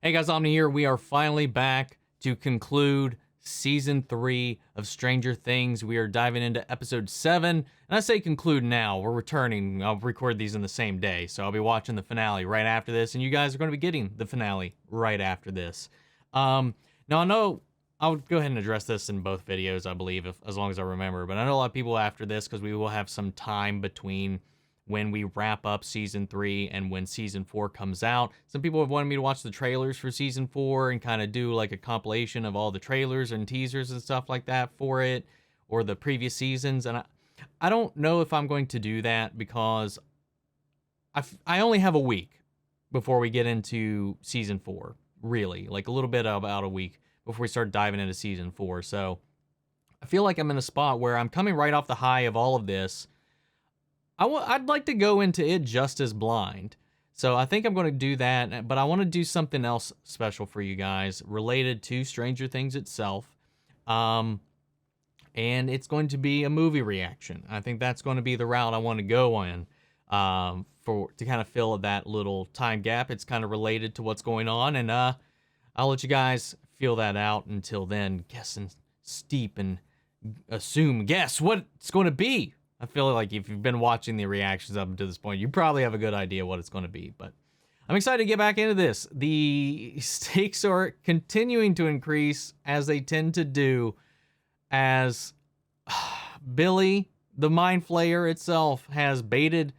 Hey guys, Omni here. We are finally back to conclude Season 3 of Stranger Things. We are diving into Episode 7. And I say conclude now. We're returning. I'll record these in the same day. So I'll be watching the finale right after this. And you guys are going to be getting the finale right after this. Now I know I'll go ahead and address this in both videos, I believe, as long as I remember. But I know a lot of people after this, because we will have some time between when we wrap up Season 3 and when Season 4 comes out. Some people have wanted me to watch the trailers for Season 4 and kind of do like a compilation of all the trailers and teasers and stuff like that for it, or the previous seasons. And I don't know if I'm going to do that because I only have a week before we get into Season 4, really. Like a little bit about a week before we start diving into Season 4. So I feel like I'm in a spot where I'm coming right off the high of all of this. I'd like to go into it just as blind. So I think I'm going to do that, but I want to do something else special for you guys related to Stranger Things itself. And it's going to be a movie reaction. I think that's going to be the route I want to go in to kind of fill that little time gap. It's kind of related to what's going on, and I'll let you guys feel that out. Until then, guess and steep and assume, guess what it's going to be. I feel like if you've been watching the reactions up to this point, you probably have a good idea what it's going to be. But I'm excited to get back into this. The stakes are continuing to increase, as they tend to do, as Billy, the mind flayer itself, has baited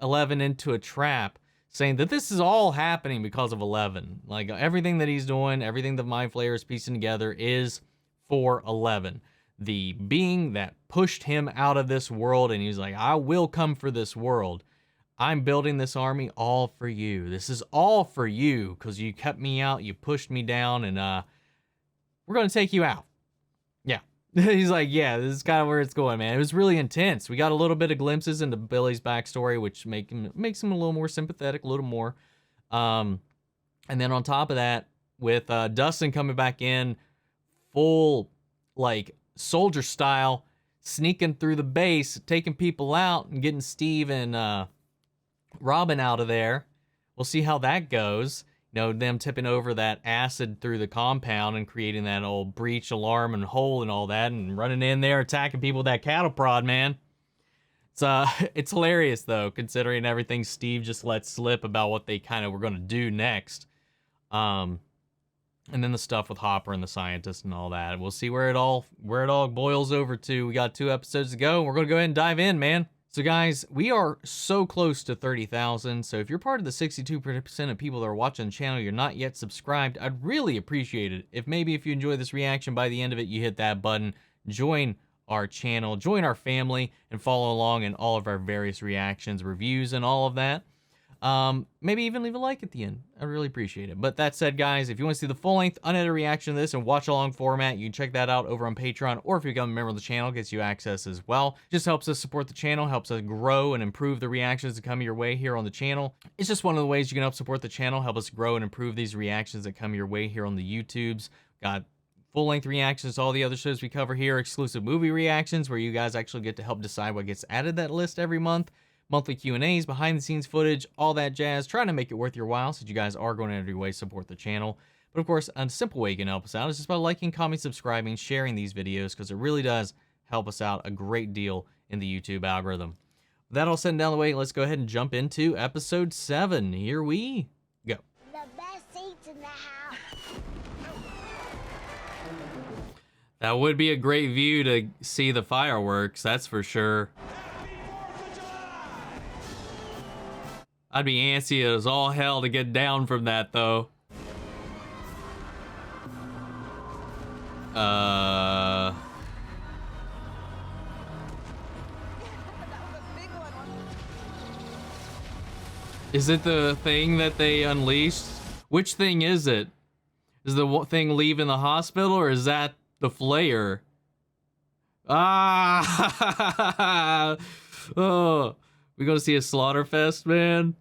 11 into a trap, saying that this is all happening because of 11. Like, everything that he's doing, everything the mind flayer is piecing together is for 11. The being that pushed him out of this world, and he's like, I will come for this world. I'm building this army all for you. This is all for you, because you kept me out, you pushed me down, and we're going to take you out. Yeah. He's like, yeah, this is kind of where it's going, man. It was really intense. We got a little bit of glimpses into Billy's backstory, which makes him a little more sympathetic, a little more. And then on top of that, with Dustin coming back in, full, like, soldier style, sneaking through the base, taking people out and getting Steve and Robin out of there. We'll see how that goes. You know, them tipping over that acid through the compound and creating that old breach alarm and hole and all that, and running in there attacking people with that cattle prod, man. It's hilarious though, considering everything Steve just let slip about what they kind of were going to do next. And then the stuff with Hopper and the scientist and all that. We'll see where it all boils over to. We got 2 episodes to go, and we're going to go ahead and dive in, man. So guys, we are so close to 30,000. So if you're part of the 62% of people that are watching the channel, you're not yet subscribed, I'd really appreciate it if you enjoy this reaction, by the end of it, you hit that button, join our channel, join our family, and follow along in all of our various reactions, reviews, and all of that. Maybe even leave a like at the end. I really appreciate it. But that said, guys, if you want to see the full-length, unedited reaction to this and watch-along format, you can check that out over on Patreon, or if you become a member of the channel, it gets you access as well. Just helps us support the channel, helps us grow and improve the reactions that come your way here on the channel. It's just one of the ways you can help support the channel, help us grow and improve these reactions that come your way here on the YouTubes. Got full-length reactions to all the other shows we cover here, exclusive movie reactions, where you guys actually get to help decide what gets added to that list every month. Monthly Q&As, behind-the-scenes footage, all that jazz, trying to make it worth your while so that you guys are going to every way support the channel. But of course, a simple way you can help us out is just by liking, commenting, subscribing, sharing these videos, because it really does help us out a great deal in the YouTube algorithm. With that all said and down the way, let's go ahead and jump into Episode 7. Here we go. The best seats in the house. That would be a great view to see the fireworks, that's for sure. I'd be antsy as all hell to get down from that, though. Is it the thing that they unleashed? Which thing is it? Is the thing leaving the hospital, or is that the flayer? Ah! Oh. We gonna see a slaughterfest, man?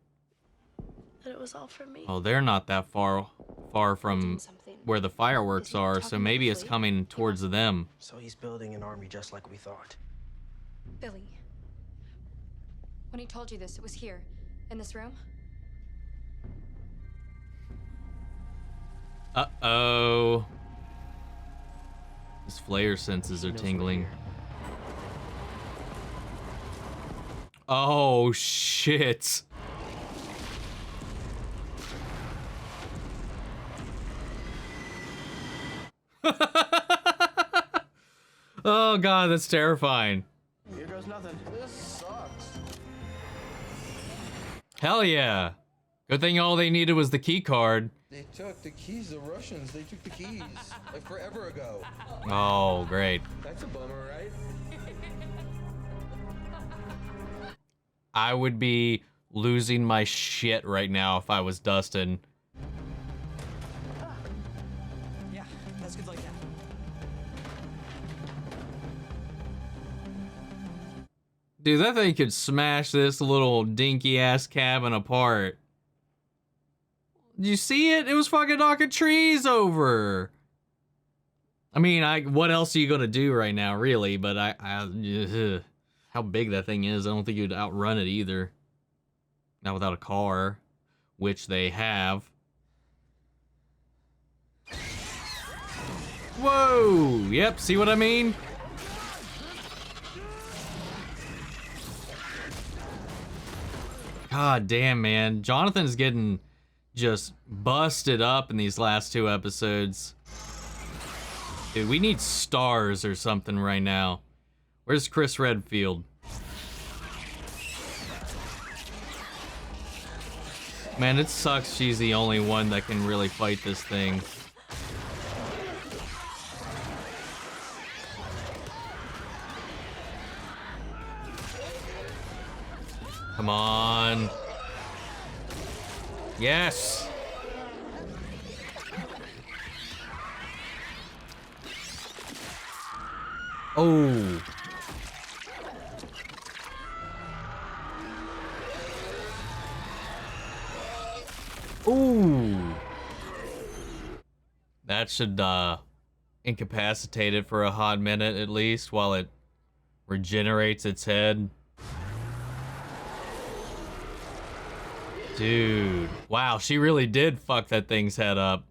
But it was all for me. Oh, they're not that far from where the fireworks are, so maybe it's coming towards them. So he's building an army just like we thought. Billy, when he told you this, it was here, in this room? Uh-oh. His flayer senses are tingling. Oh, shit. Oh, God, that's terrifying. Here goes nothing. This sucks. Hell yeah. Good thing all they needed was the key card. They took the keys, the Russians. They took the keys. Like forever ago. Oh, great. That's a bummer, right? I would be losing my shit right now if I was Dustin. Yeah, that's good like that. Dude, that thing could smash this little dinky ass cabin apart. Did you see it? It was fucking knocking trees over. I mean, what else are you gonna do right now, really? But how big that thing is, I don't think you'd outrun it either. Not without a car, which they have. Whoa! Yep, see what I mean? God damn, man. Jonathan's getting just busted up in these last 2 episodes. Dude, we need stars or something right now. Where's Chris Redfield? Man, it sucks she's the only one that can really fight this thing. Come on. Yes. Oh. Ooh. That should incapacitate it for a hot minute at least while it regenerates its head. Dude. Wow, she really did fuck that thing's head up.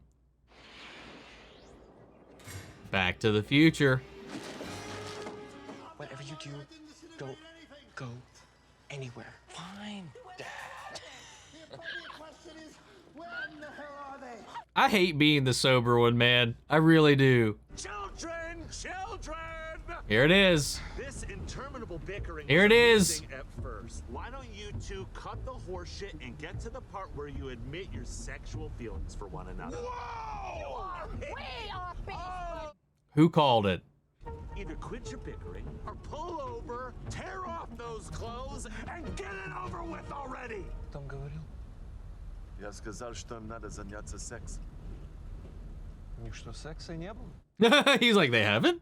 Back to the Future. Whatever you do, don't go anywhere. Fine, Dad. I hate being the sober one, man. I really do. Children! Here it is. This interminable bickering Here it is. At first. Why don't you two cut the horse shit and get to the part where you admit your sexual feelings for one another? Whoa! We are beast. Who called it? Either quit your bickering or pull over, tear off those clothes, and get it over with already! Там говорил. Я сказал, что им надо заняться сексом. У них что, секса не было? He's like, they haven't?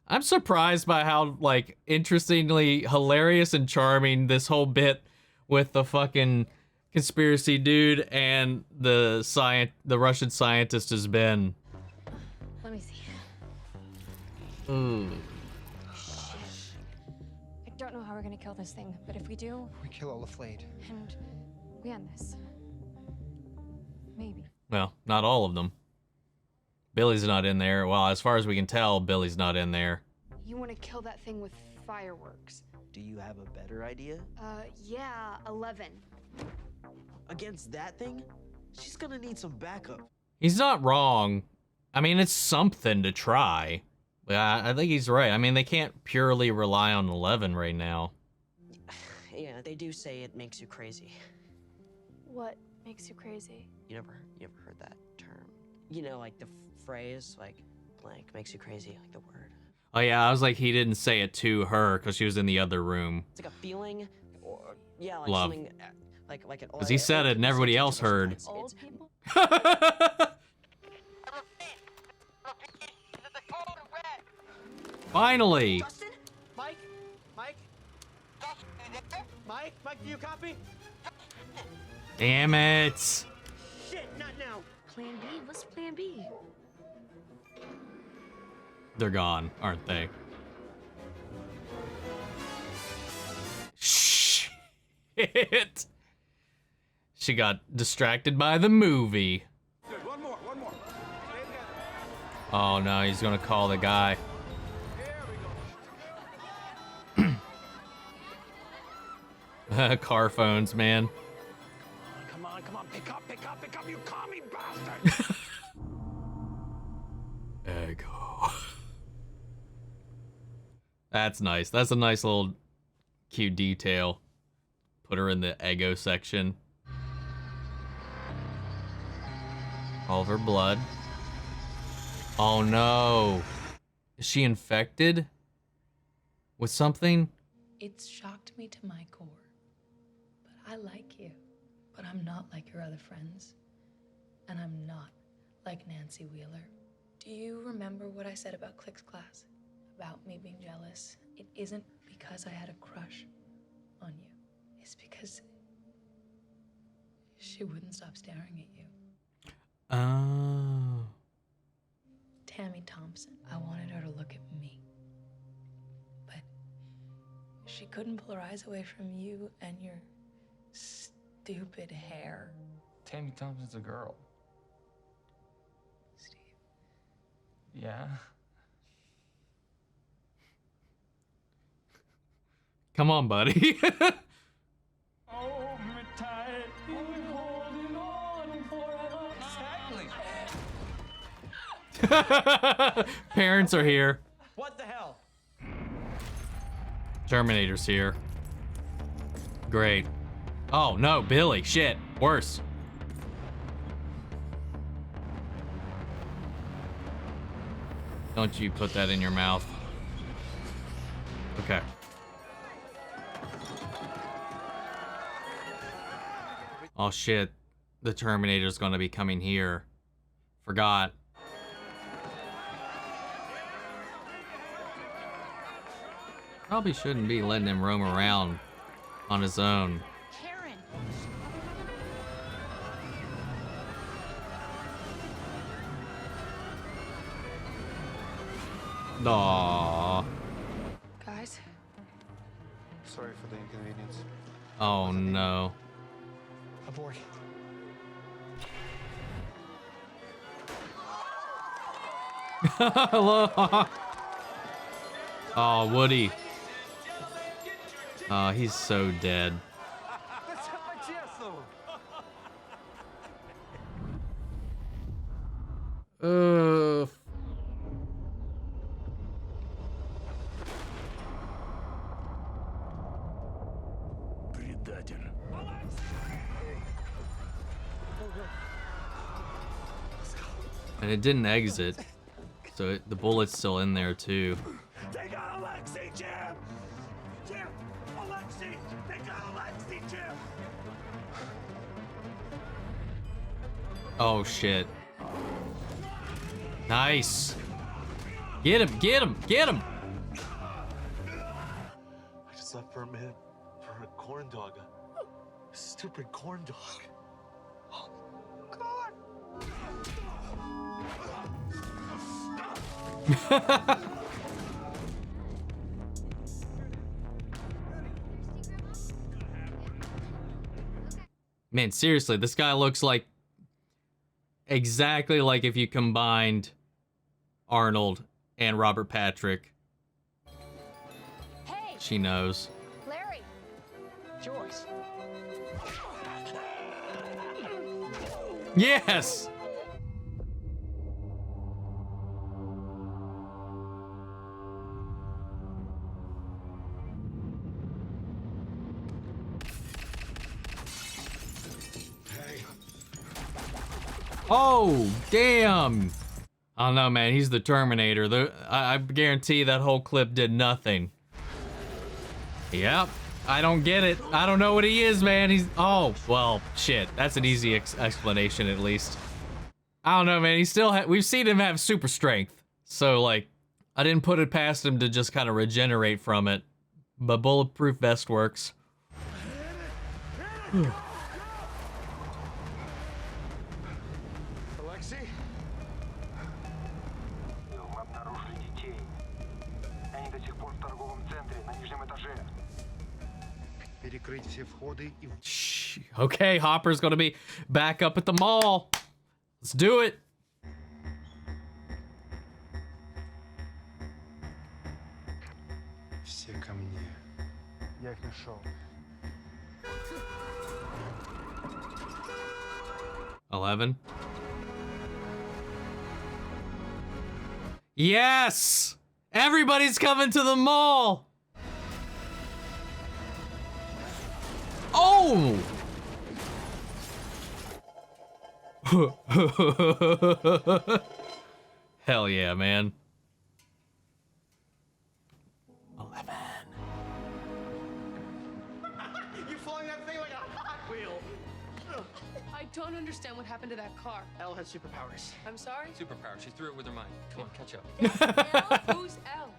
I'm surprised by how, like, interestingly hilarious and charming this whole bit with the fucking conspiracy dude and the Russian scientist has been. Let me see. Ooh. I don't know how we're gonna kill this thing, but if we do, We kill all the flayed. and we end this. Maybe. Well, not all of them. Billy's not in there. Well, as far as we can tell, Billy's not in there. You want to kill that thing with fireworks? Do you have a better idea? Yeah, 11. Against that thing? She's gonna need some backup. He's not wrong. I mean, it's something to try. Yeah, I think he's right. I mean, they can't purely rely on 11 right now. Yeah, they do say it makes you crazy. What makes you crazy? You ever heard that term? You know, like the phrase, like, blank makes you crazy, like the word. Oh yeah, I was like, he didn't say it to her because she was in the other room. It's like a feeling, or yeah, like Love. something, like an. Because he said it and everybody else heard. Old people? Finally! Dustin, Mike, do you copy? Damn it! Shit, not now. Plan B? What's plan B? They're gone, aren't they? Shit! She got distracted by the movie. Good. One more. Oh no, he's gonna call the guy. Car phones, man. Come on. Pick up, you commie bastard. Echo. That's nice. That's a nice little cute detail. Put her in the ego section. All of her blood. Oh no. Is she infected with something? It's shocked me to my core. But I like you. But I'm not like your other friends. And I'm not like Nancy Wheeler. Do you remember what I said about Click's class? About me being jealous? It isn't because I had a crush on you. It's because she wouldn't stop staring at you. Oh. Tammy Thompson. I wanted her to look at me. But she couldn't pull her eyes away from you and your stupid hair. Tammy Thompson's a girl. Steve. Yeah. Come on, buddy. Hold me tight. We're holding on forever. Exactly. Parents are here. What the hell? Terminator's here. Great. Oh no, Billy. Shit. Worse. Don't you put that in your mouth. Okay. Oh shit. The Terminator's gonna be coming here. Forgot. Probably shouldn't be letting him roam around on his own. Karen. Aww. Guys, Sorry for the inconvenience. Oh no. Abort. Hello. Oh, Woody. Oh, he's so dead. Ugh. And it didn't exit, so the bullet's still in there too. They got Alexi, Jim! Jim! Alexi! They got Alexi, Jim! Oh shit. Nice. Get him, get him, get him! I just left for a minute for a corn dog. A stupid corn dog. Man, seriously, this guy looks like exactly like if you combined Arnold and Robert Patrick. Hey, She knows. Larry. Joyce. Yes! Oh, damn. I don't know, man. He's the Terminator. I guarantee that whole clip did nothing. Yep. I don't get it. I don't know what he is, man. He's... Oh, well, shit. That's an easy explanation, at least. I don't know, man. He still... We've seen him have super strength. So, like, I didn't put it past him to just kind of regenerate from it. But bulletproof vest works. Alexi? Мы обнаружили детей. Они до сих пор в торговом центре на нижнем этаже. Перекрыть все входы и... Shh. Okay, Hopper's gonna be back up at the mall. Let's do it. Все ко мне. Я их нашел. 11. Yes! Everybody's coming to the mall! Oh! Hell yeah, man. 11. You're flying that thing like a Hot Wheel. I don't understand what happened to that car. Elle has superpowers. I'm sorry? Superpower. She threw it with her mind. Come on, catch up. Who's Elle?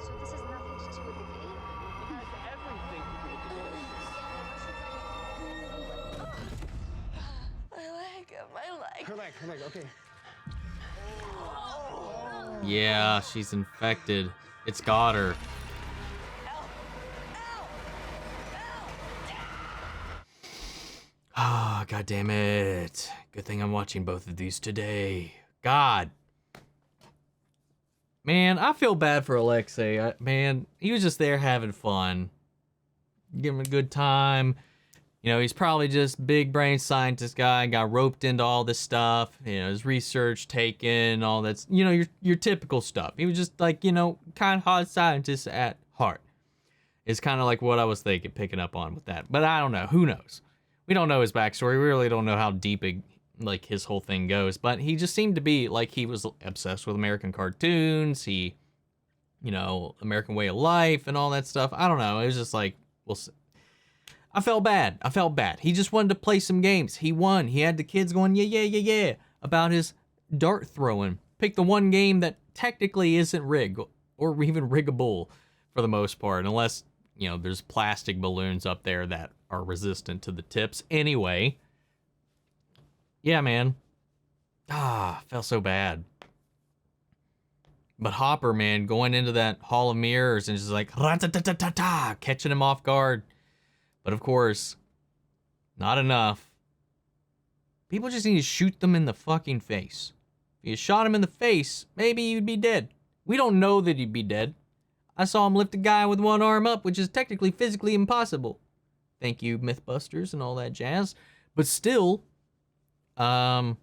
So this has nothing to do with the game? It has everything to do with the game. My leg. Her leg, okay. Yeah, she's infected. It's got her. Ah, God damn it. Good thing I'm watching both of these today. God. Man, I feel bad for Alexei. Man, he was just there having fun. Give him a good time. You know, he's probably just big brain scientist guy, got roped into all this stuff, you know, his research taken, all that's, you know, your typical stuff. He was just like, you know, kind of hard scientist at heart. It's kind of like what I was thinking, picking up on with that. But I don't know. Who knows? We don't know his backstory. We really don't know how deep like his whole thing goes. But he just seemed to be like he was obsessed with American cartoons. He, you know, American way of life and all that stuff. I don't know. It was just like, we'll see. I felt bad. He just wanted to play some games. He won. He had the kids going, yeah, about his dart throwing. Pick the one game that technically isn't rigged or even riggable for the most part, unless, you know, there's plastic balloons up there that are resistant to the tips. Anyway, yeah, man. Felt so bad. But Hopper, man, going into that Hall of Mirrors and just like, ra-ta-ta-ta-ta-ta, catching him off guard. But of course, not enough. People just need to shoot them in the fucking face. If you shot him in the face, maybe you'd be dead. We don't know that he'd be dead. I saw him lift a guy with one arm up, which is technically physically impossible. Thank you, Mythbusters and all that jazz. But still, yeah,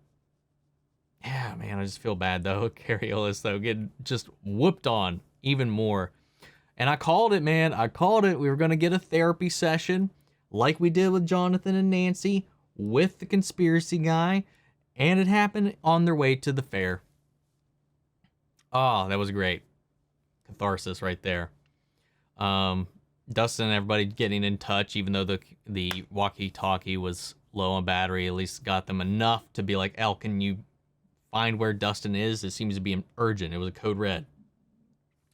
man, I just feel bad, though. Carriolis, though, getting just whooped on even more. And I called it, man. I called it. We were going to get a therapy session like we did with Jonathan and Nancy with the conspiracy guy. And it happened on their way to the fair. Oh, that was great. Catharsis right there. Dustin and everybody getting in touch, even though the walkie-talkie was low on battery, at least got them enough to be like, Elle, can you find where Dustin is? It seems to be urgent. It was a code red.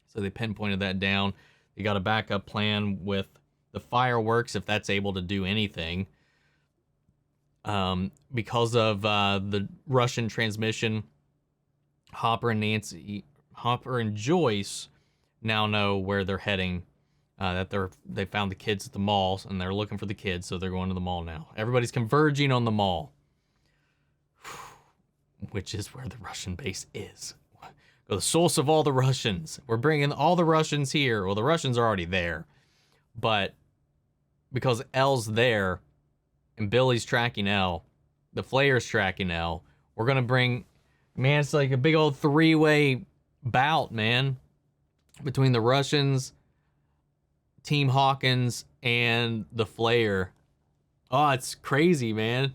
So they pinpointed that down. They got a backup plan with the fireworks, if that's able to do anything. Because of the Russian transmission, Hopper and Joyce now know where they're heading. That they found the kids at the mall, and they're looking for the kids, so they're going to the mall now. Everybody's converging on the mall, which is where the Russian base is. The source of all the Russians. We're bringing all the Russians here. Well, the Russians are already there. But because Elle's there and Billy's tracking Elle, the flayer's tracking Elle, we're going to bring... Man, it's like a big old three-way bout, man. Between the Russians, Team Hawkins, and the flayer. Oh, it's crazy, man.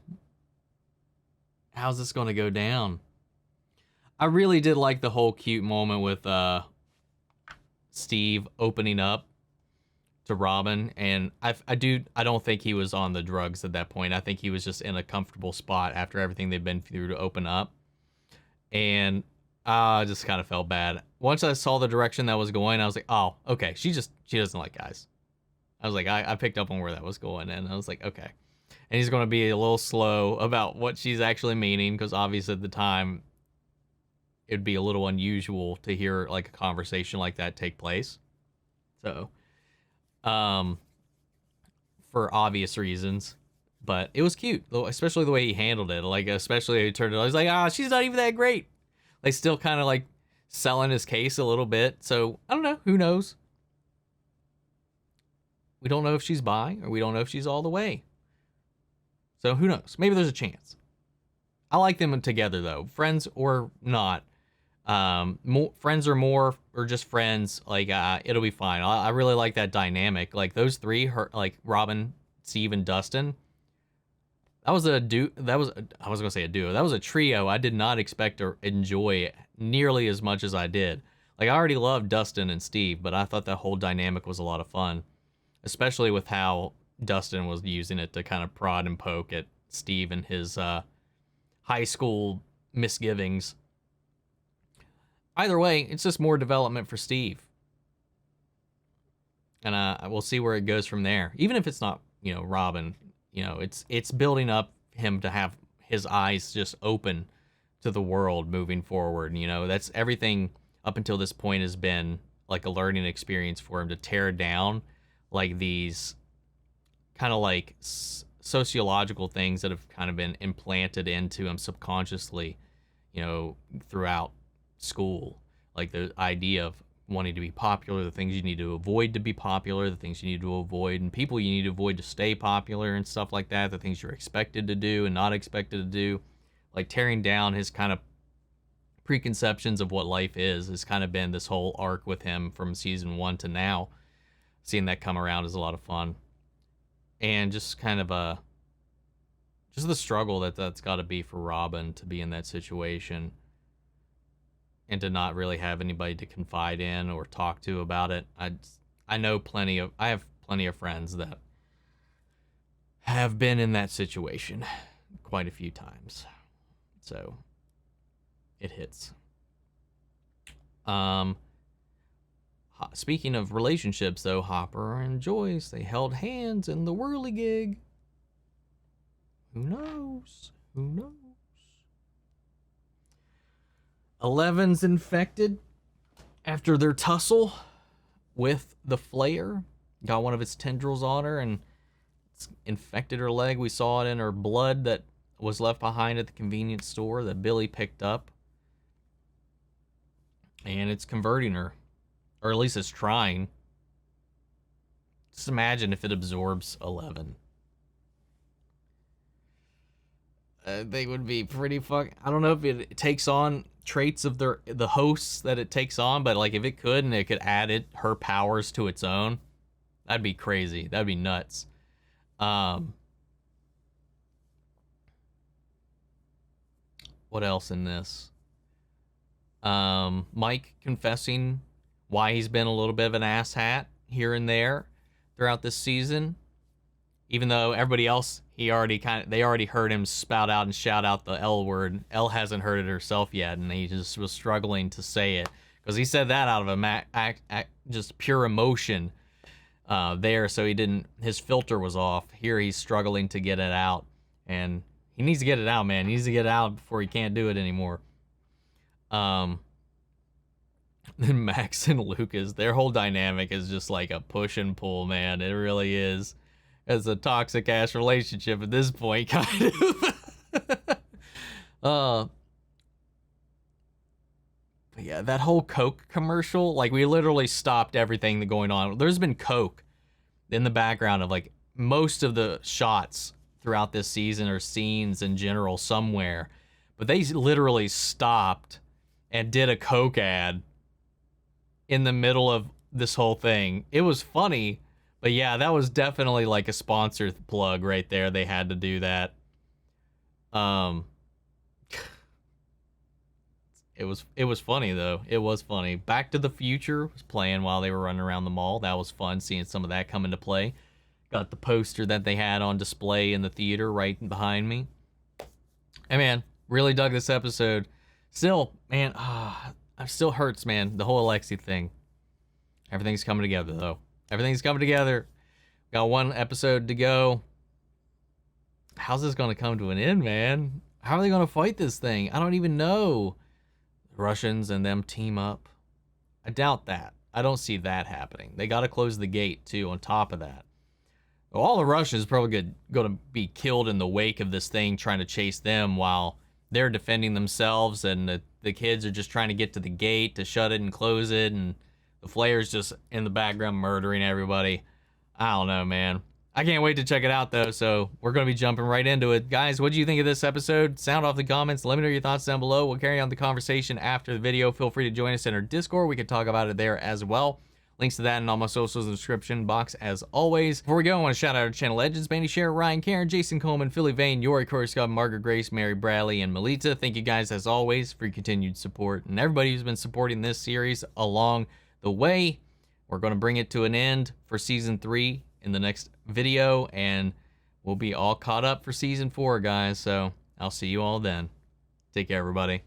How's this going to go down? I really did like the whole cute moment with Steve opening up to Robin, and I don't think he was on the drugs at that point. I think he was just in a comfortable spot after everything they've been through to open up, and I just kind of felt bad. Once I saw the direction that was going, I was like, oh, okay, she doesn't like guys. I was like, I picked up on where that was going, and I was like, okay. And he's going to be a little slow about what she's actually meaning, because obviously at the time, it'd be a little unusual to hear like a conversation like that take place. So, for obvious reasons. But it was cute, though, especially the way he handled it. Like, especially he turned it on. He's like, she's not even that great. Like, still kind of like selling his case a little bit. So, I don't know. Who knows? We don't know if she's bi, or we don't know if she's all the way. So, who knows? Maybe there's a chance. I like them together, though. Friends or not. Friends or more, or just friends, like, it'll be fine. I really like that dynamic. Like, those three, like, Robin, Steve, and Dustin. That was I was gonna say a duo. That was a trio I did not expect to enjoy nearly as much as I did. Like, I already loved Dustin and Steve, but I thought that whole dynamic was a lot of fun. Especially with how Dustin was using it to kind of prod and poke at Steve and his high school misgivings. Either way, it's just more development for Steve. And we'll see where it goes from there. Even if it's not, Robin, it's building up him to have his eyes just open to the world moving forward. That's everything up until this point has been like a learning experience for him to tear down like these kind of like sociological things that have kind of been implanted into him subconsciously, throughout school. Like the idea of wanting to be popular, the things you need to avoid to be popular, the things you need to avoid, and people you need to avoid to stay popular and stuff like that, the things you're expected to do and not expected to do. Like tearing down his kind of preconceptions of what life is has kind of been this whole arc with him from season 1 to now. Seeing that come around is a lot of fun. And just kind of just the struggle that's got to be for Robin to be in that situation and to not really have anybody to confide in or talk to about it. I have plenty of friends that have been in that situation quite a few times. So it hits. Speaking of relationships, though, Hopper and Joyce, they held hands in the whirligig. Who knows? Who knows? 11's infected after their tussle with the flayer. Got one of its tendrils on her and it's infected her leg. We saw it in her blood that was left behind at the convenience store that Billy picked up. And it's converting her. Or at least it's trying. Just imagine if it absorbs 11. They would be pretty I don't know if it takes on traits of the hosts that it takes on, but like if it could and it could add her powers to its own, that'd be crazy. That'd be nuts. What else in this? Mike confessing why he's been a little bit of an asshat here and there throughout this season. Even though everybody else, they already heard him spout out and shout out the L word. Elle hasn't heard it herself yet, and he just was struggling to say it. Because he said that out of just pure emotion there, so his filter was off. Here he's struggling to get it out. And he needs to get it out, man. He needs to get it out before he can't do it anymore. Then Max and Lucas, their whole dynamic is just like a push and pull, man. It really is. It's a toxic ass relationship at this point, kind of. But yeah, that whole Coke commercial, like we literally stopped everything going on. There's been Coke in the background of like most of the shots throughout this season or scenes in general somewhere, but they literally stopped and did a Coke ad in the middle of this whole thing. It was funny, but yeah, that was definitely like a sponsored plug right there. They had to do that. It was funny though. It was funny. Back to the Future was playing while they were running around the mall. That was fun seeing some of that come into play. Got the poster that they had on display in the theater right behind me. Hey man, really dug this episode. Still, man, it still hurts, man. The whole Alexi thing. Everything's coming together, though. Everything's coming together. Got one episode to go. How's this going to come to an end, man? How are they going to fight this thing? I don't even know. The Russians and them team up. I doubt that. I don't see that happening. They got to close the gate, too, on top of that. All the Russians probably going to be killed in the wake of this thing trying to chase them while they're defending themselves, and the kids are just trying to get to the gate to shut it and close it, and the flayer's just in the background murdering everybody. I don't know, man. I can't wait to check it out, though, so we're going to be jumping right into it. Guys, what do you think of this episode? Sound off the comments. Let me know your thoughts down below. We'll carry on the conversation after the video. Feel free to join us in our Discord. We can talk about it there as well. Links to that and all my socials in the description box as always. Before we go, I want to shout out our channel legends, Bandy Share, Ryan, Karen, Jason Coleman, Philly Vane, Yori, Corey Scott, Margaret Grace, Mary Bradley, and Melita. Thank you guys as always for your continued support and everybody who's been supporting this series along the way. We're going to bring it to an end for season 3 in the next video, and we'll be all caught up for season 4, guys. So I'll see you all then. Take care, everybody.